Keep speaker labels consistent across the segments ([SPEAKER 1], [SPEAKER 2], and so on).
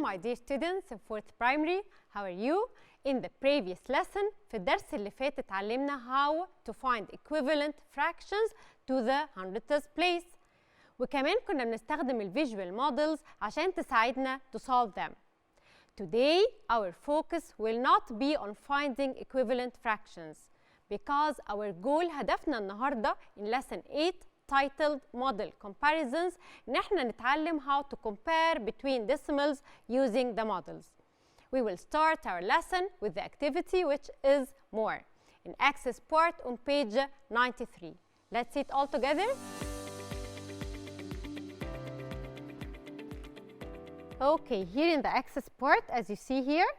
[SPEAKER 1] my dear students in 4th primary. How are you? In the previous lesson في الدرس اللي فات اتعلمنا how to find equivalent fractions to the hundredths place. وكمان كنا بنستخدم الفيجوال مودلز عشان تساعدنا to solve them. Today our focus will not be on finding equivalent fractions because our goal هدفنا النهارده in lesson 8 titled Model Comparisons إن احنا نتعلم how to compare between decimals using the models. We will start our lesson with the activity which is more in access part on page 93. Let's see it all together. Okay, here in the access part as you see here.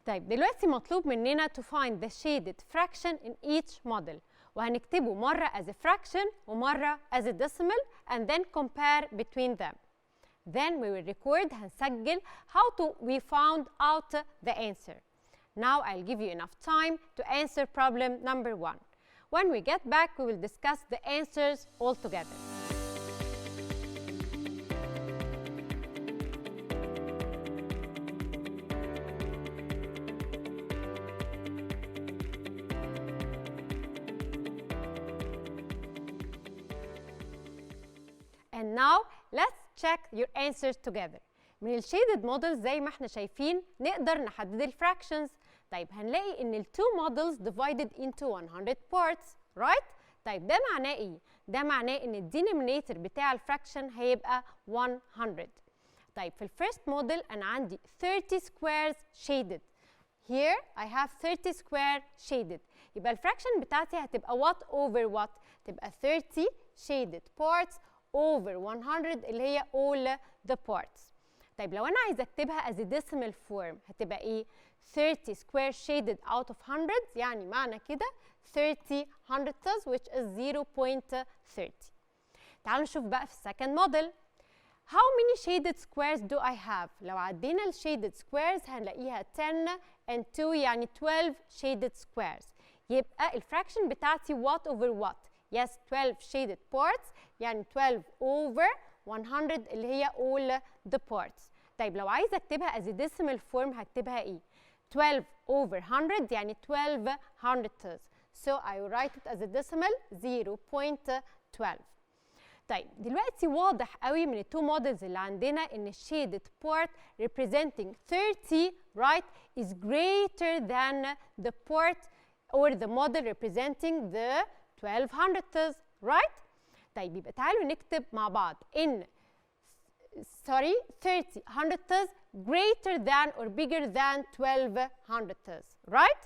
[SPEAKER 1] طيب دلوقتي مطلوب مننا to find the shaded fraction in each model. وهنكتبه مرة as a fraction ومرة as a decimal and then compare between them. Then we will record هنسجل how we found out the answer. Now I'll give you enough time to answer problem number 1. When we get back, we will discuss the answers all together. And now let's check your answers together. من الشيدد مودلز زي ما احنا شايفين نقدر نحدد الفراكشنز. طيب هنلاقي ان التو مودلز divided into 100 parts, right? طيب ده معناه ايه؟ ده معناه ان الدينومينيتور بتاع الفراكشن هيبقى 100. طيب في الفيرست موديل انا عندي 30 squares shaded. Here I have 30 square shaded. يبقى الفراكشن بتاعتي هتبقى what over what؟ تبقى 30 shaded parts over 100 اللي هي all the parts. طيب لو أنا عايزة أكتبها as a decimal form هتبقى إيه؟ 30 square shaded out of 100 يعني معنى كده 30 hundredths which is 0.30. تعالوا نشوف بقى في السكند موديل. How many shaded squares do I have؟ لو عدينا ال shaded squares هنلاقيها 10 and 2 يعني 12 shaded squares. يبقى الفراكشن بتاعتي what over what؟ Yes, 12 shaded parts يعني 12 over 100 اللي هي all the parts. طيب لو عايزة أكتبها as a decimal form هكتبها إيه؟ 12 over 100 يعني 12 hundredths. So I will write it as a decimal 0.12. طيب دلوقتي واضح قوي من التو مودلز اللي عندنا إن shaded part representing 30 right is greater than the part or the model representing the 12 hundredths, right? طيب يبقى تعالوا نكتب مع بعض in 30 hundredths greater than or bigger than 12 hundredths, right?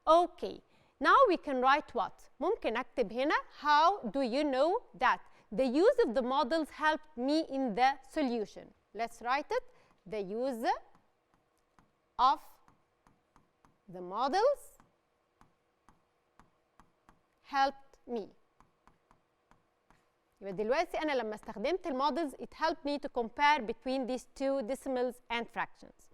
[SPEAKER 1] Okay, now we can write what? ممكن أكتب هنا how do you know that the use of the models helped me in the solution. Let's write it. The use of the models helped me. يبقى دلوقتي أنا لما استخدمت المودلز it helped me to compare between these two decimals and fractions.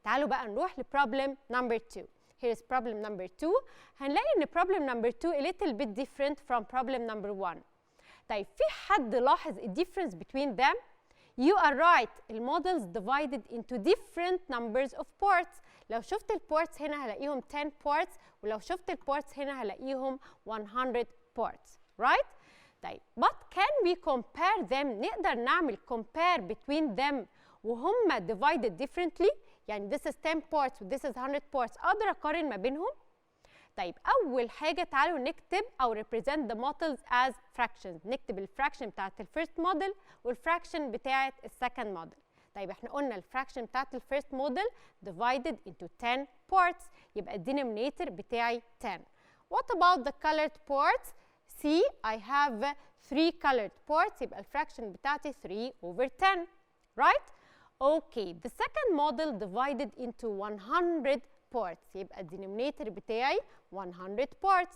[SPEAKER 1] تعالوا بقى نروح لبروبلم number 2. Here is problem number 2. هنلاقي إن problem number 2 a little bit different from problem number 1. طيب في حد لاحظ a difference between them؟ You are right. المودلز divided into different numbers of parts. لو شفت البارتس هنا هلاقيهم 10 parts ولو شفت البارتس هنا هلاقيهم 100 parts, right? طيب but can we compare them؟ نقدر نعمل compare between them وهم divided differently؟ يعني this is 10 parts و this is 100 parts أقدر أقارن ما بينهم؟ طيب أول حاجة تعالوا نكتب أو represent the models as fractions. نكتب الفراكشن بتاعت الفيرست موديل والفراكشن بتاعت السكند موديل. طيب احنا قلنا الفراكشن بتاعت الفيرست موديل divided into 10 parts يبقى الدينومينيتور بتاعي 10. What about the colored parts؟ See I have 3 colored parts يبقى الفراكشن بتاعتي 3 over 10, right? Okay, the second model divided into 100 parts يبقى الدينومينيتور بتاعي 100 parts.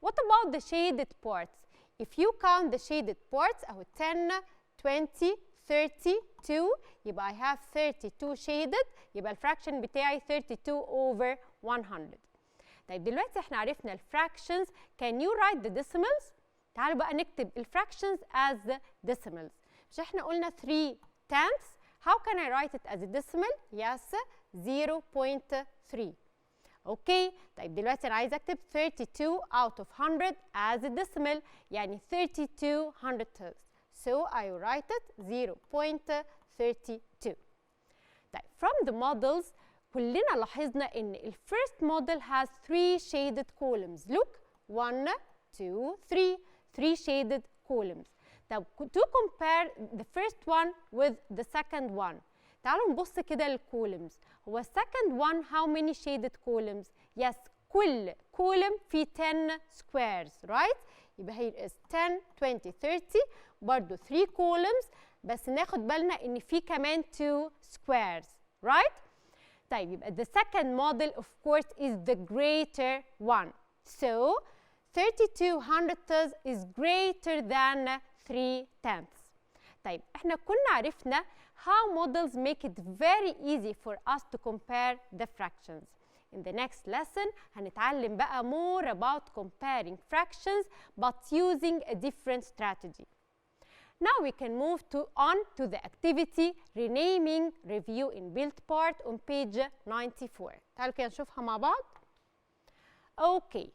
[SPEAKER 1] What about the shaded parts؟ If you count the shaded parts أهو 10 20 32 يبقى I have 32 shaded يبقى الفراكشن بتاعي 32 over 100. طيب دلوقتي احنا عرفنا الفراكشنز. Can you write the decimals؟ تعالوا بقى نكتب الفراكشنز as decimals. مش احنا قلنا 3 tenths؟ How can I write it as a decimal? Yes, 0.3. اوكي، طيب دلوقتي انا عايزه اكتب 32 out of 100 as a decimal، يعني 32 hundredths. So I write it 0.32. طيب from the models كلنا لاحظنا ان ال first model has 3 shaded columns. Look, 1 2 3 shaded columns. طب to compare the first one with the second one، تعالوا نبص كده للcolumns. هو second one how many shaded columns؟ Yes، كل column فيه 10 squares، right؟ يبقى هي is 10 20 30 برضو 3 columns، بس ناخد بالنا ان في كمان 2 squares، right؟ طيب يبقى the second model of course is the greater one. So 32 hundredths is greater than 3/10. طيب احنا كنا عرفنا how models make it very easy for us to compare the fractions. In the next lesson هنتعلم بقى more about comparing fractions but using a different strategy. Now we can move on to the activity renaming review in build part on page 94. تعالوا كده نشوفها مع بعض. Okay.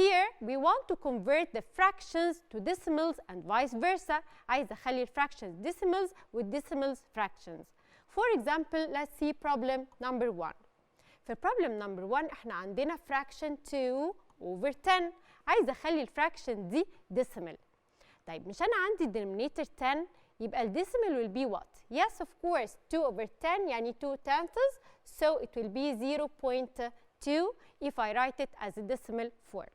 [SPEAKER 1] Here we want to convert the fractions to decimals and vice versa. عايزة أخلي الفراكشنز decimals والdecimals fractions. For example, let's see problem number 1. في problem number 1 احنا عندنا fraction 2 over 10. عايزة أخلي الفراكشن دي decimal. طيب مش أنا عندي denominator 10 يبقى الديسيمال will be what? Yes, of course, 2 over 10 يعني 2 tenths, so it will be 0.2 if I write it as a decimal form.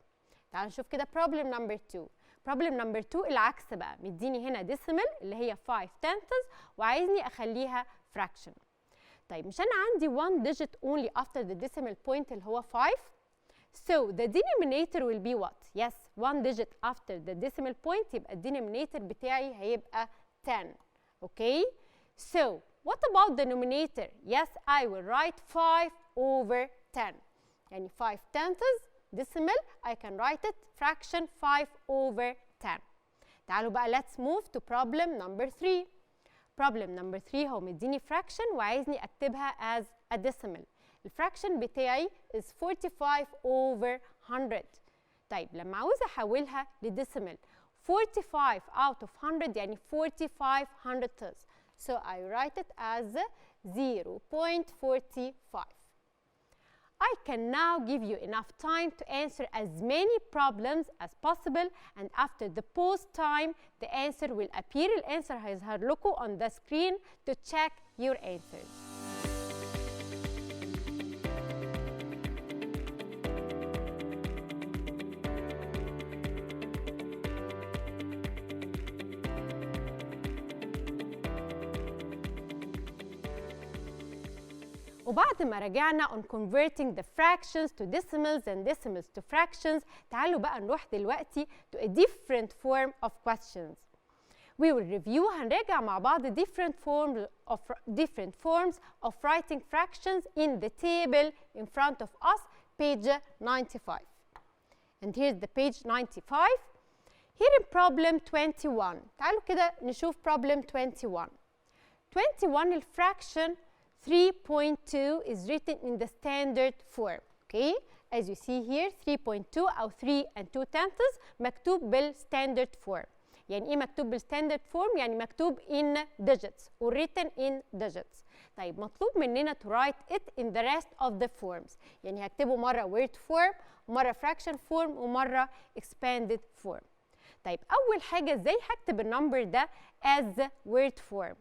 [SPEAKER 1] تعالوا نشوف كده problem number 2. problem number 2 العكس بقى، مديني هنا decimal اللي هي 5 tenths وعايزني أخليها fraction. طيب مش أنا عندي 1 digit only after the decimal point اللي هو 5. So the denominator will be what? Yes, 1 digit after the decimal point يبقى الدينومينيتور بتاعي هيبقى 10. Okay? So what about the numerator? Yes, I will write 5 over 10. يعني 5 tenths decimal, I can write it fraction 5 over 10. تعالوا بقى let's move to problem number 3. problem number 3 هو مديني fraction وعايزني أكتبها as a decimal. الفراكشن بتاعي is 45 over 100. طيب لما عاوزة أحولها لديسيمال 45 out of 100 يعني 45 hundredths. So I write it as 0.45. I can now give you enough time to answer as many problems as possible, and after the pause time the answer will appear. الانسر هيظهر لكم on the screen to check your answers. وبعد ما راجعنا on converting the fractions to decimals and decimals to fractions، تعالوا بقى نروح دلوقتي to a different form of questions. We will review هنراجع مع بعض different forms of writing fractions in the table in front of us, page 95. And here's the page 95. Here in problem 21. تعالوا كده نشوف problem 21. 21 الفراكشن 3.2 is written in the standard form. Okay, as you see here 3.2 أو 3 and 2 tenths مكتوب بالستاندرد form. يعني إيه مكتوب بالستاندرد form؟ يعني مكتوب in digits or written in digits. طيب مطلوب مننا to write it in the rest of the forms. يعني هكتبه مرة word form ومرة fraction form ومرة expanded form. طيب أول حاجة إزاي هكتب النمبر ده as word form؟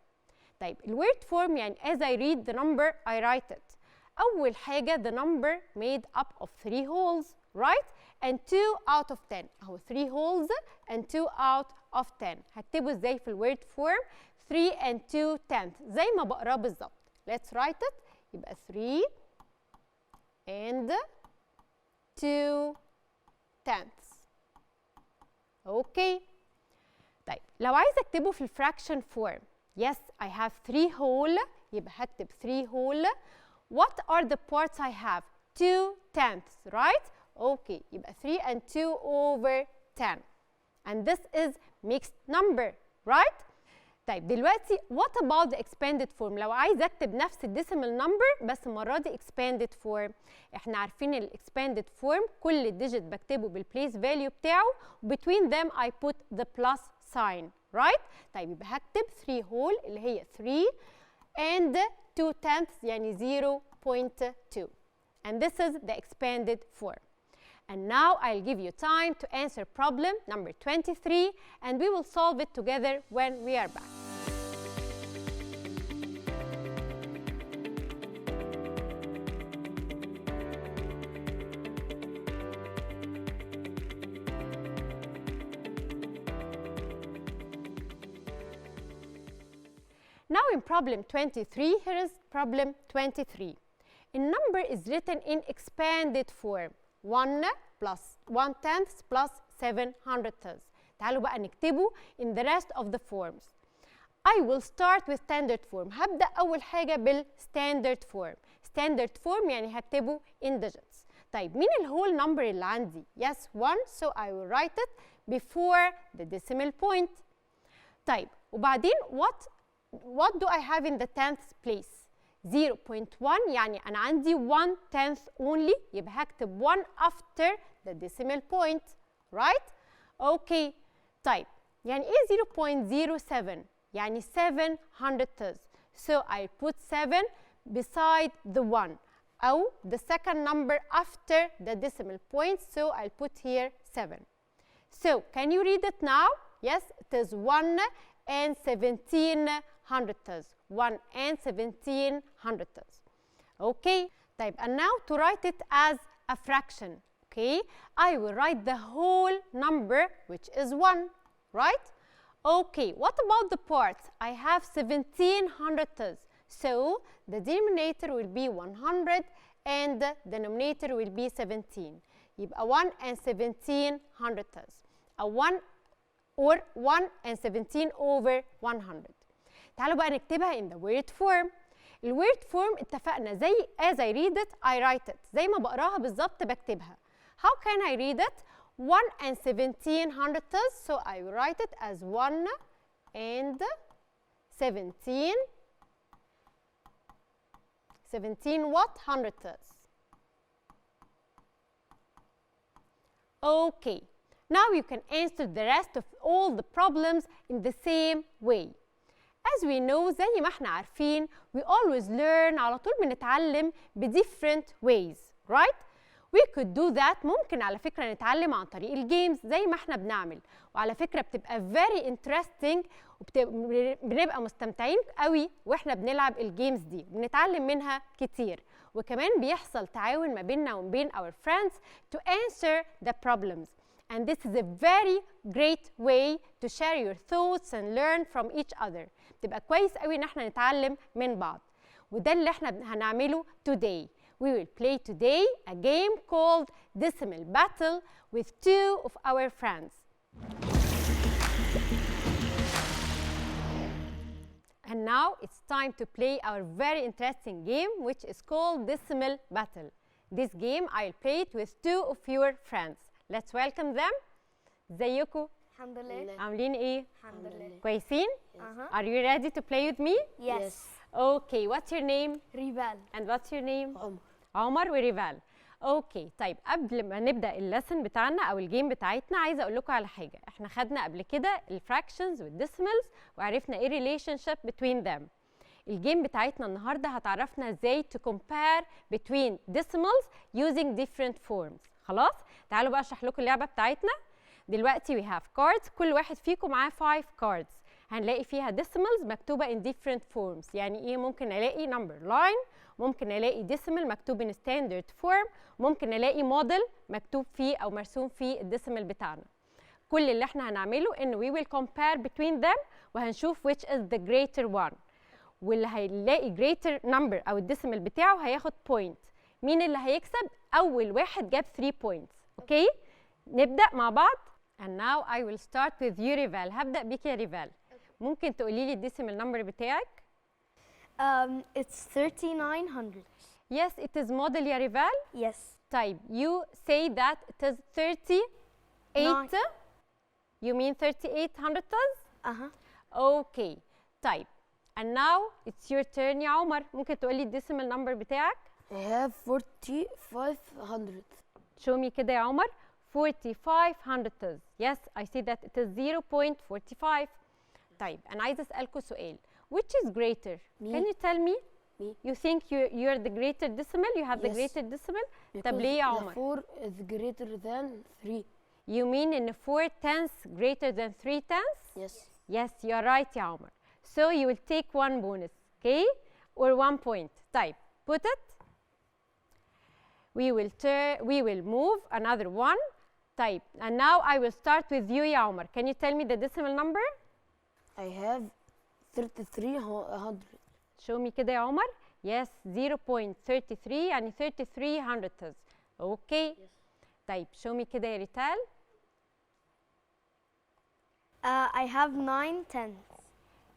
[SPEAKER 1] طيب الword form يعني as I read the number I write it. أول حاجة the number made up of 3 wholes, right? And 2 out of 10. أهو 3 wholes and 2 out of 10. هكتبه إزاي في الword form؟ 3 and 2 tenths زي ما بقراه بالظبط. Let's write it. يبقى 3 and 2 tenths. Okay. طيب لو عايزة أكتبه في الفراكشن form. Yes, I have 3 whole. يبقى هكتب 3 whole. What are the parts I have? 2 tenths, right? Okay, يبقى 3 and 2 over 10. And this is mixed number, right? طيب دلوقتي what about the expanded form؟ لو عايز اكتب نفس الديسيمال نمبر بس المره دي expanded form. احنا عارفين الاكسباندد form كل ديجيت بكتبه بالبليس فاليو بتاعه between them I put the plus sign right؟ طيب يبقى هكتب 3 whole اللي هي 3 and 2 tenths يعني 0.2 and this is the expanded form. And now I'll give you time to answer problem number 23 and we will solve it together when we are back. Now in problem 23, here is problem 23. A number is written in expanded form. 1 plus 1 tenth plus 700ths. تعالوا بقى نكتبه in the rest of the forms. I will start with standard form. هبدأ أول حاجة بالstandard form. Standard form يعني هكتبه in digits. طيب مين الهول نمبر اللي عندي؟ Yes 1 so I will write it before the decimal point. طيب وبعدين what do I have in the tenth place؟ 0.1 يعني أنا عندي 1 tenth only يبقى هكتب 1 after the decimal point right؟ okay طيب يعني إيه 0.07؟ يعني 700ths so I put 7 beside the 1 أو the second number after the decimal point so I'll put here 7. So can you read it now? Yes it is 1 and 1700ths. 1 and 1700ths. Okay. طيب and now to write it as a fraction. Okay. I will write the whole number which is 1. Right? Okay. What about the parts? I have 1700ths. So the denominator will be 100 and the denominator will be 17. يبقى 1 and 1700ths. A 1 or 1 and 17 over 100. تعالوا بقى نكتبها in the word form. الword form اتفقنا زي as I read it I write it. زي ما بقراها بالظبط بكتبها. How can I read it? 1 and 1700ths so I will write it as 1 and 17 what? Hundredths. Okay. Now you can answer the rest of all the problems in the same way. As we know زي ما احنا عارفين we always learn على طول بنتعلم ب different ways, right? We could do that. ممكن على فكرة نتعلم عن طريق الجيمز زي ما احنا بنعمل وعلى فكرة بتبقى very interesting وبنبقى مستمتعين قوي واحنا بنلعب الجيمز دي وبنتعلم منها كتير وكمان بيحصل تعاون ما بيننا وبين our friends to answer the problems. And this is a very great way to share your thoughts and learn from each other. بتبقى كويس قوي ان احنا نتعلم من بعض. وده اللي احنا هنعمله today. We will play today a game called Decimal Battle with 2 of our friends. And now it's time to play our very interesting game which is called Decimal Battle. This game I'll play it with 2 of your friends. Let's welcome them. ازيكم؟
[SPEAKER 2] الحمد لله.
[SPEAKER 1] عاملين ايه؟
[SPEAKER 2] الحمد لله.
[SPEAKER 1] كويسين؟ Are you ready to play with me?
[SPEAKER 2] Yes.
[SPEAKER 1] Okay, what's your name?
[SPEAKER 2] ريفال.
[SPEAKER 1] And what's your name?
[SPEAKER 2] عمر.
[SPEAKER 1] عمر وريفال. اوكي طيب قبل ما نبدا الليسن بتاعنا او الجيم بتاعتنا عايزه اقول لكم على حاجه. احنا خدنا قبل كده الفراكشنز والديسيمالز وعرفنا ايه ريليشن شيب between them. الجيم بتاعتنا النهارده هتعرفنا ازاي to compare between decimals using different forms. خلاص؟ تعالوا بقى اشرح لكم اللعبه بتاعتنا. دلوقتي we have cards. كل واحد فيكم معاه 5 cards. هنلاقي فيها decimals مكتوبه in different forms. يعني ايه؟ ممكن الاقي number line، ممكن الاقي decimal مكتوب in standard form، ممكن الاقي model مكتوب فيه او مرسوم فيه الديسيمال بتاعنا. كل اللي احنا هنعمله ان we will compare between them وهنشوف which is the greater one. واللي هيلاقي greater number او الديسيمال بتاعه هياخد point. مين اللي هيكسب؟ اول واحد جاب 3 points. اوكي؟ نبدا مع بعض. And now I will start with you ريفال. هبدا بيك يا ريفال. ممكن تقولي لي الديسيمال نمبر بتاعك؟
[SPEAKER 2] It's 3900.
[SPEAKER 1] Yes, it is model يا ريفال.
[SPEAKER 2] Yes.
[SPEAKER 1] طيب you say that it is 38. You mean 3800ths?
[SPEAKER 2] Uh-huh.
[SPEAKER 1] Okay. طيب and now it's your turn يا عمر. ممكن تقولي الديسيمال نمبر بتاعك؟
[SPEAKER 3] I have 4500.
[SPEAKER 1] show me كده يا عمر. 4500. Yes, I see that it is 0.45. طيب أنا عايزة أسألكوا سؤال. Which is greater?
[SPEAKER 3] Me.
[SPEAKER 1] Can you tell me?
[SPEAKER 3] Me.
[SPEAKER 1] You think you're the greater decimal? You have the
[SPEAKER 3] Yes.
[SPEAKER 1] greater decimal? طب
[SPEAKER 3] Because
[SPEAKER 1] ليه يا
[SPEAKER 3] the
[SPEAKER 1] عمر؟
[SPEAKER 3] 4 is greater than 3.
[SPEAKER 1] You mean in 4 tenths greater than 3 tenths?
[SPEAKER 3] Yes.
[SPEAKER 1] Yes, you're right يا عمر. So you will take 1 bonus, okay? Or 1 point. طيب, put it. We will move another one. طيب, and now I will start with you يا عمر. Can you tell me the decimal number?
[SPEAKER 3] I have 3300.
[SPEAKER 1] Show me كده يا عمر. Yes, 0.33 يعني 33 hundredths. Okay.
[SPEAKER 3] Yes.
[SPEAKER 1] طيب, show me كده يا ريتال.
[SPEAKER 2] I have 9 tenths.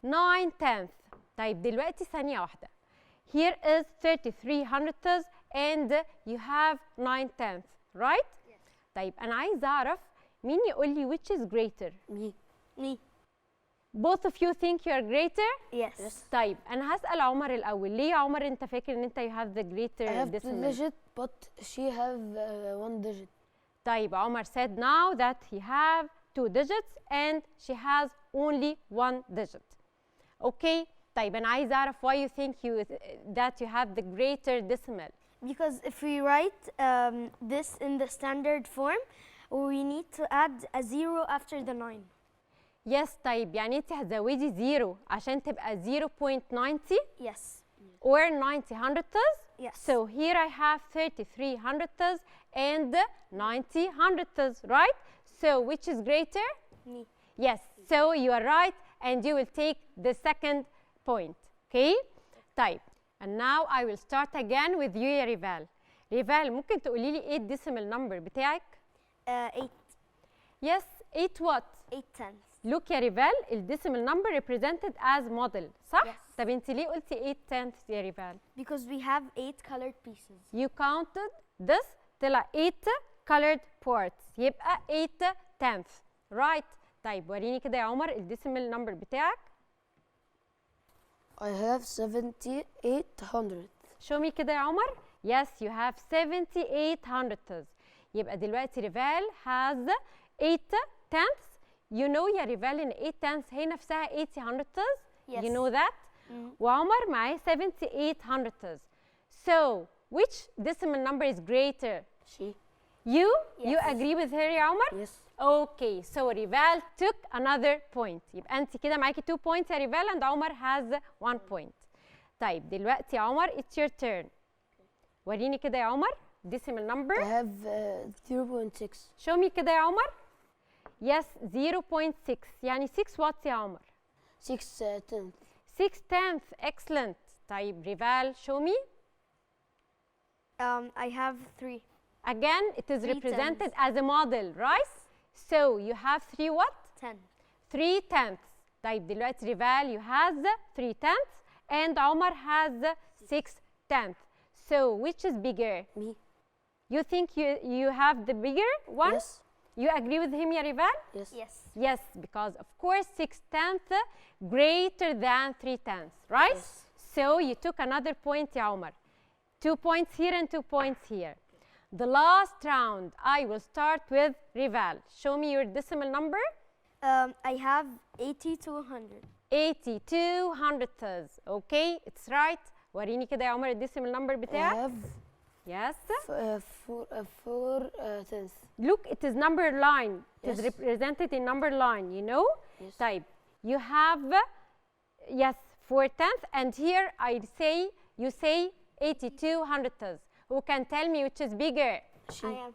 [SPEAKER 1] 9 tenths. طيب دلوقتي ثانية واحدة. Here is 33 hundredths and you have 9 tenths, right?
[SPEAKER 2] Yes.
[SPEAKER 1] طيب أنا عايزة أعرف مين يقول لي which is greater?
[SPEAKER 3] Me.
[SPEAKER 2] Me.
[SPEAKER 1] Both of you think you are greater?
[SPEAKER 2] Yes.
[SPEAKER 3] Yes.
[SPEAKER 1] طيب أنا هسأل عمر الأول. ليه يا عمر أنت فاكر إن أنت you have the
[SPEAKER 3] I
[SPEAKER 1] greater
[SPEAKER 3] have 2
[SPEAKER 1] decimal?
[SPEAKER 3] digit, but she have 1 digit.
[SPEAKER 1] طيب عمر said now that he have 2 digits and she has only 1 digit. Okay. طيب أنا عايزة أعرف why you think that you have the greater decimal.
[SPEAKER 2] Because if we write this in the standard form, we need to add a 0 after the 9.
[SPEAKER 1] Yes. طيب يعني أنت هتزودي 0 عشان تبقى 0.90
[SPEAKER 2] Yes.
[SPEAKER 1] or 90 hundredths.
[SPEAKER 2] Yes.
[SPEAKER 1] So here I have 33 hundredths and 90 hundredths, right? So which is greater?
[SPEAKER 2] Me.
[SPEAKER 1] Yes. So you are right and you will take the second point. Okay? طيب. And now I will start again with you يا ريفال. ريفال ممكن تقولي لي ايه الديسيمال نمبر بتاعك؟
[SPEAKER 2] 8.
[SPEAKER 1] Yes. 8 what?
[SPEAKER 2] 8 tenths.
[SPEAKER 1] Look يا ريفال الديسيمال نمبر represented as model صح؟
[SPEAKER 2] Yes.
[SPEAKER 1] طب انت ليه قلتي 8 tenths يا ريفال؟
[SPEAKER 2] Because we have 8 colored pieces.
[SPEAKER 1] You counted this طلع 8 colored parts يبقى 8 tenths. Right. طيب وريني كده يا عمر الديسيمال نمبر بتاعك.
[SPEAKER 3] I have 7800.
[SPEAKER 1] Show me كده يا عمر. Yes, you have 78 hundredths. يبقى دلوقتي ريفال has 8 tenths. You know يا ريفال ان 8 tenths هي نفسها 80 hundredths.
[SPEAKER 2] Yes.
[SPEAKER 1] You know that. وعمر معاه 78 hundredths. So which decimal number is greater?
[SPEAKER 3] She.
[SPEAKER 1] You? You
[SPEAKER 2] Yes.
[SPEAKER 1] agree with her يا عمر?
[SPEAKER 3] Yes.
[SPEAKER 1] Okay, so Rival took another point. يبقى انت كده معاكي 2 points يا ريفال and عمر has 1 point. طيب دلوقتي يا عمر it's your turn. وريني كده يا عمر decimal
[SPEAKER 3] I
[SPEAKER 1] number.
[SPEAKER 3] have 0.6.
[SPEAKER 1] show me كده يا عمر. Yes, 0.6 يعني 6 what يا عمر؟
[SPEAKER 3] 6 tenths.
[SPEAKER 1] 6 tenths. Excellent. طيب ريفال show me.
[SPEAKER 2] I have 3.
[SPEAKER 1] Again, it is
[SPEAKER 2] 3
[SPEAKER 1] represented
[SPEAKER 2] tenths.
[SPEAKER 1] as a model, right? So you have 3 what?
[SPEAKER 2] 10.
[SPEAKER 1] 3 tenths. طيب دلوقتي ريفال you has 3 tenths and عمر has 6 tenths. So which is bigger?
[SPEAKER 3] Me.
[SPEAKER 1] You think you have the bigger one?
[SPEAKER 3] Yes.
[SPEAKER 1] You agree with him يا ريفال?
[SPEAKER 3] Yes.
[SPEAKER 2] Yes.
[SPEAKER 1] Yes, because of course 6 tenths greater than 3 tenths, right?
[SPEAKER 3] Yes.
[SPEAKER 1] So you took another point يا عمر. 2 points here and 2 points here. The last round, I will start with Rival. Show me your decimal number.
[SPEAKER 2] I have 8200.
[SPEAKER 1] 82 hundredths. Okay, it's right. وريني كده يا عمر الديسيمال نمبر
[SPEAKER 3] I
[SPEAKER 1] بتاعك.
[SPEAKER 3] have
[SPEAKER 1] Yes.
[SPEAKER 3] 4 tenths.
[SPEAKER 1] Look, it is number line. It is
[SPEAKER 3] Yes.
[SPEAKER 1] represented in number line, you know?
[SPEAKER 3] Yes.
[SPEAKER 1] طيب, you have, yes, 4 tenths. And here you say 82 hundredths. Who can tell me which is bigger?
[SPEAKER 3] She.
[SPEAKER 2] I am.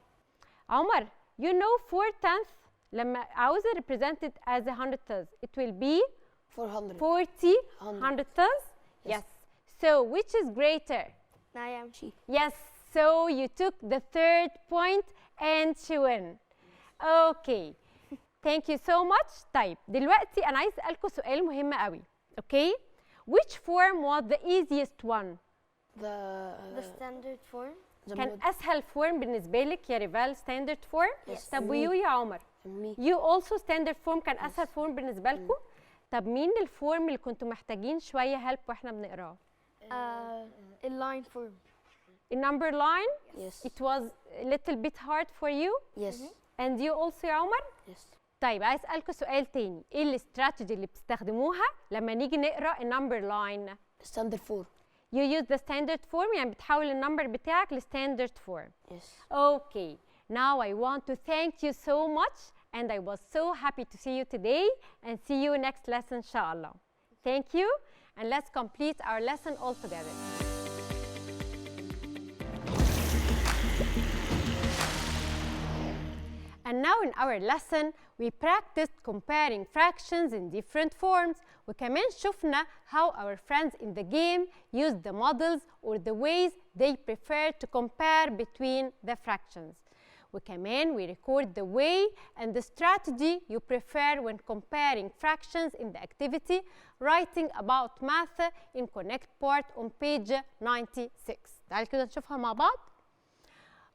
[SPEAKER 1] عمر, you know 4 tenths لما عاوزة represented as a hundredths, it will be
[SPEAKER 3] 400.
[SPEAKER 1] 40
[SPEAKER 3] Hundred.
[SPEAKER 1] hundredths.
[SPEAKER 3] Yes.
[SPEAKER 1] Yes. So which is greater?
[SPEAKER 2] I am.
[SPEAKER 3] She.
[SPEAKER 1] Yes. So you took the third point and she win. Okay. Thank you so much. طيب دلوقتي أنا عايز أسألكوا سؤال مهم قوي. Okay. Which form was the easiest one?
[SPEAKER 2] The standard form.
[SPEAKER 1] كان أسهل form بالنسبة لك يا ريفال standard form؟
[SPEAKER 3] Yes.
[SPEAKER 1] طب ويو يا عمر؟
[SPEAKER 3] Me.
[SPEAKER 1] You also standard form كان أسهل form بالنسبة لكم؟ طب مين الفورم اللي كنتوا محتاجين شوية هيلب واحنا بنقراه؟
[SPEAKER 2] اللاين فورم.
[SPEAKER 1] النمبر لاين؟
[SPEAKER 3] Yes.
[SPEAKER 1] It was a little bit hard for you?
[SPEAKER 3] Yes.
[SPEAKER 1] And you also يا عمر؟
[SPEAKER 3] Yes.
[SPEAKER 1] طيب عايز اسالكم سؤال تاني، ايه الاستراتيجي اللي بتستخدموها لما نيجي نقرا النمبر لاين؟
[SPEAKER 3] Standard 4.
[SPEAKER 1] You use the standard form، يعني بتحول النمبر بتاعك لستاندرد فورم.
[SPEAKER 3] Yes.
[SPEAKER 1] Okay. Now I want to thank you so much and I was so happy to see you today and see you next lesson inshallah. Thank you and let's complete our lesson all together. And now in our lesson, we practiced comparing fractions in different forms. وكمان شفنا how our friends in the game use the models or the ways they prefer to compare between the fractions. وكمان we record the way and the strategy you prefer when comparing fractions in the activity writing about math in Connect part on page 96. تعالوا كده نشوفها مع بعض.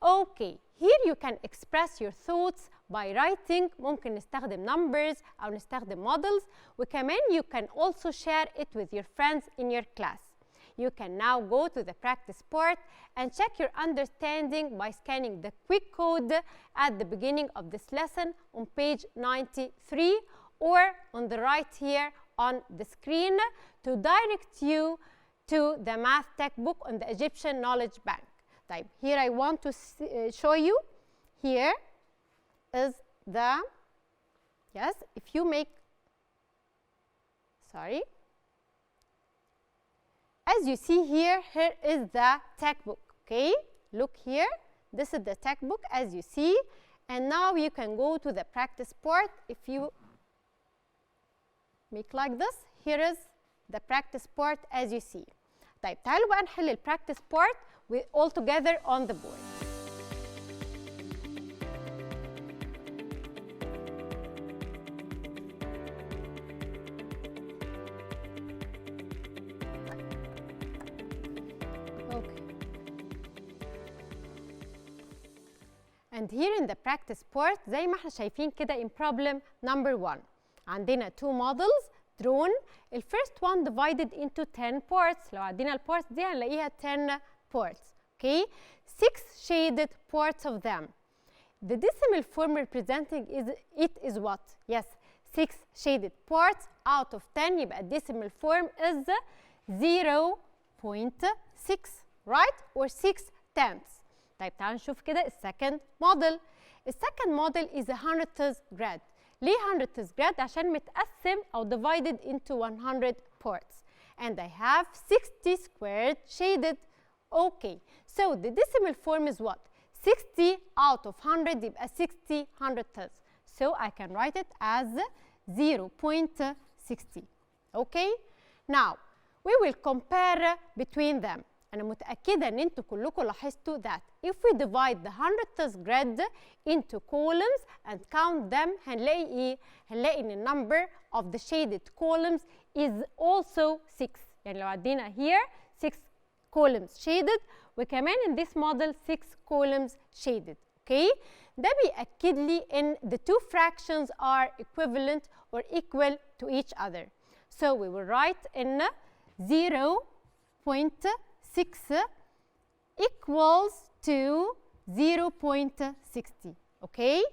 [SPEAKER 1] Okay, here you can express your thoughts by writing. ممكن نستخدم numbers أو نستخدم models. وكمان you can also share it with your friends in your class. You can now go to the practice part and check your understanding by scanning the quick code at the beginning of this lesson on page 93 or on the right here on the screen to direct you to the math textbook on the Egyptian Knowledge Bank. طيب, here I want to show you. Here is the, yes, if you make, sorry. As you see here, here is the textbook, okay? Look here, this is the textbook as you see. And now you can go to the practice part. If you make like this, here is the practice part as you see. طيب, تعالوا بقى نحل ال practice part all together on the board. And here in the practice part زي ما احنا شايفين كده in problem number 1 عندنا two models drawn. The first one divided into 10 parts. لو عدينا البارتس دي هنلاقيها 10 parts. Okay, 6 shaded parts of them. The decimal form representing is what? Yes, 6 shaded parts out of 10. يبقى decimal form is 0.6, right? Or 6/10. طيب تعالوا نشوف كده السكند موديل. السكند موديل is 100th grade. ليه 100th grade؟ عشان متقسم أو divided into 100 parts. And I have 60 squared shaded. Okay, so the decimal form is what? 60 out of 100 يبقى 60 100th. So I can write it as 0.60. Okay, now we will compare between them. أنا متأكدة إن أنتوا كلكم لاحظتوا that if we divide the 100th grade into columns and count them هنلاقي إيه؟ هنلاقي إن the number of the shaded columns is also 6. يعني لو عدينا here 6 columns shaded وكمان in this model 6 columns shaded. Okay? ده بيأكد لي إن the two fractions are equivalent or equal to each other. So we will write in 0.6 equals to 0.60. Okay?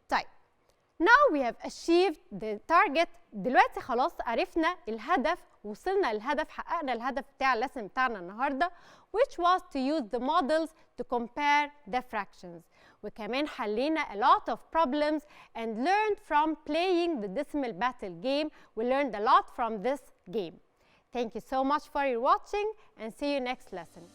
[SPEAKER 1] طيب. Now we have achieved the target. دلوقتي خلاص عرفنا الهدف، وصلنا للهدف، حققنا الهدف بتاع الليسن بتاعنا النهارده which was to use the models to compare the fractions. وكمان حلينا a lot of problems and learned from playing the decimal battle game. We learned a lot from this game. Thank you so much for your watching and see you next lesson.